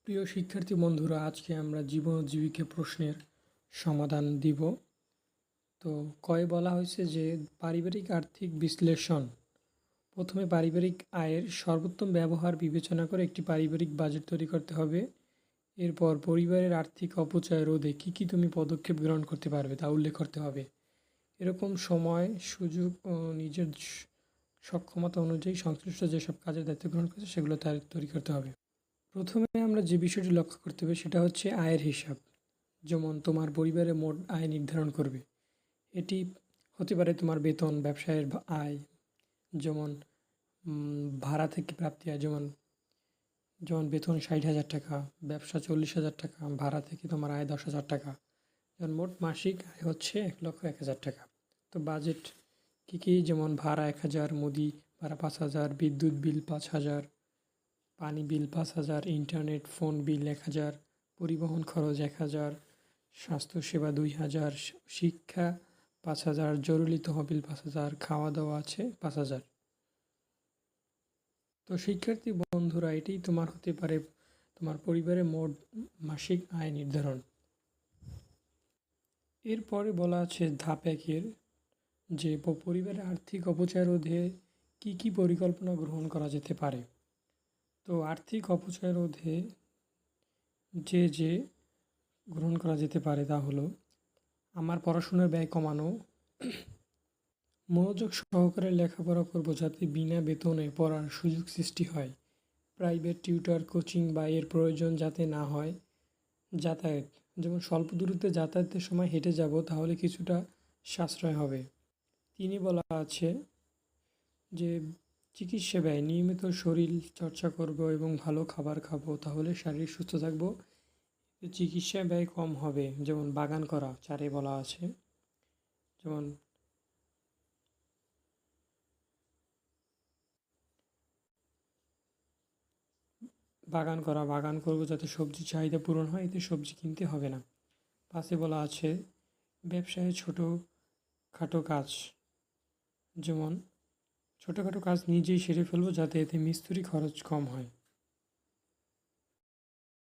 প্রিয় শিক্ষার্থী বন্ধুরা, আজকে আমরা জীবন ও জীবিকা প্রশ্নের সমাধান দিব। তো কয়ে বলা হয়েছে যে পারিবারিক আর্থিক বিশ্লেষণ। প্রথমে পারিবারিক আয়ের সর্বোত্তম ব্যবহার বিবেচনা করে একটি পারিবারিক বাজেট তৈরি করতে হবে। এরপর পরিবারের আর্থিক অপচয় রোধে কী কী তুমি পদক্ষেপ গ্রহণ করতে পারবে তা উল্লেখ করতে হবে। এরকম সময় সুযোগ ও নিজের সক্ষমতা অনুযায়ী সংশ্লিষ্ট যেসব কাজের দায়িত্ব গ্রহণ করেছে সেগুলো তৈরি করতে হবে। প্রথমে আমরা যে বিষয়টি লক্ষ্য করতে হবে সেটা হচ্ছে আয়ের হিসাব। যেমন তোমার পরিবারের মোট আয় নির্ধারণ করবে। এটি হতে পারে তোমার বেতন, ব্যবসায়ের আয়, যেমন ভাড়া থেকে প্রাপ্তি আয়, যেমন যেমন বেতন 60,000 টাকা, ব্যবসা 40,000 টাকা, ভাড়া থেকে তোমার আয় 10,000 টাকা। যেমন মোট মাসিক আয় হচ্ছে 1,01,000 টাকা। তো বাজেট কী কী, যেমন ভাড়া 1,000, মুদি ভাড়া 5,000, বিদ্যুৎ বিল 5,000, পানি বিল 5,000, ইন্টারনেট ফোন বিল 1,000, পরিবহন খরচ 1,000, স্বাস্থ্যসেবা 2,000, শিক্ষা 5,000, জরুরি তহবিল 5,000, খাওয়া দাওয়া আছে 5,000। তো শিক্ষার্থী বন্ধুরা, এটাই তোমার হতে পারে তোমার পরিবারের মোট মাসিক আয় নির্ধারণ। এরপরে বলা আছে ধাপ 1-এর যে পরিবারের আর্থিক অপচয় রোধে কী কী পরিকল্পনা গ্রহণ করা যেতে পারে। তো আর্থিক অপচয় রোধে যে গ্রহণ করা যেতে পারে তা হলো আমার পড়াশোনার ব্যয় কমানো, মনোযোগ সহকারে লেখাপড়া করবো যাতে বিনা বেতনে পড়ার সুযোগ সৃষ্টি হয়, প্রাইভেট টিউটর, কোচিং বা এর প্রয়োজন যাতে না হয়, যাতায়াত, যেমন স্বল্প দূরত্বে যাতায়াতের সময় হেঁটে যাব তাহলে কিছুটা সাশ্রয় হবে। তিনি বলা আছে যে চিকিৎসা ব্যয়, নিয়মিত শরীর চর্চা করব এবং ভালো খাবার খাবো তাহলে শারীরিক সুস্থ থাকবো, চিকিৎসা ব্যয় কম হবে। যেমন বাগান করা 4-এ বলা আছে, যেমন বাগান করব যাতে সবজি চাহিদা পূরণ হয়, এতে সবজি কিনতে হবে না। 5-এ বলা আছে ব্যবসায় ছোটোখাটো কাজ, যেমন ছোটোখাটো কাজ নিজেই সেরে ফেলবো যাতে এতে মিস্ত্রি খরচ কম হয়।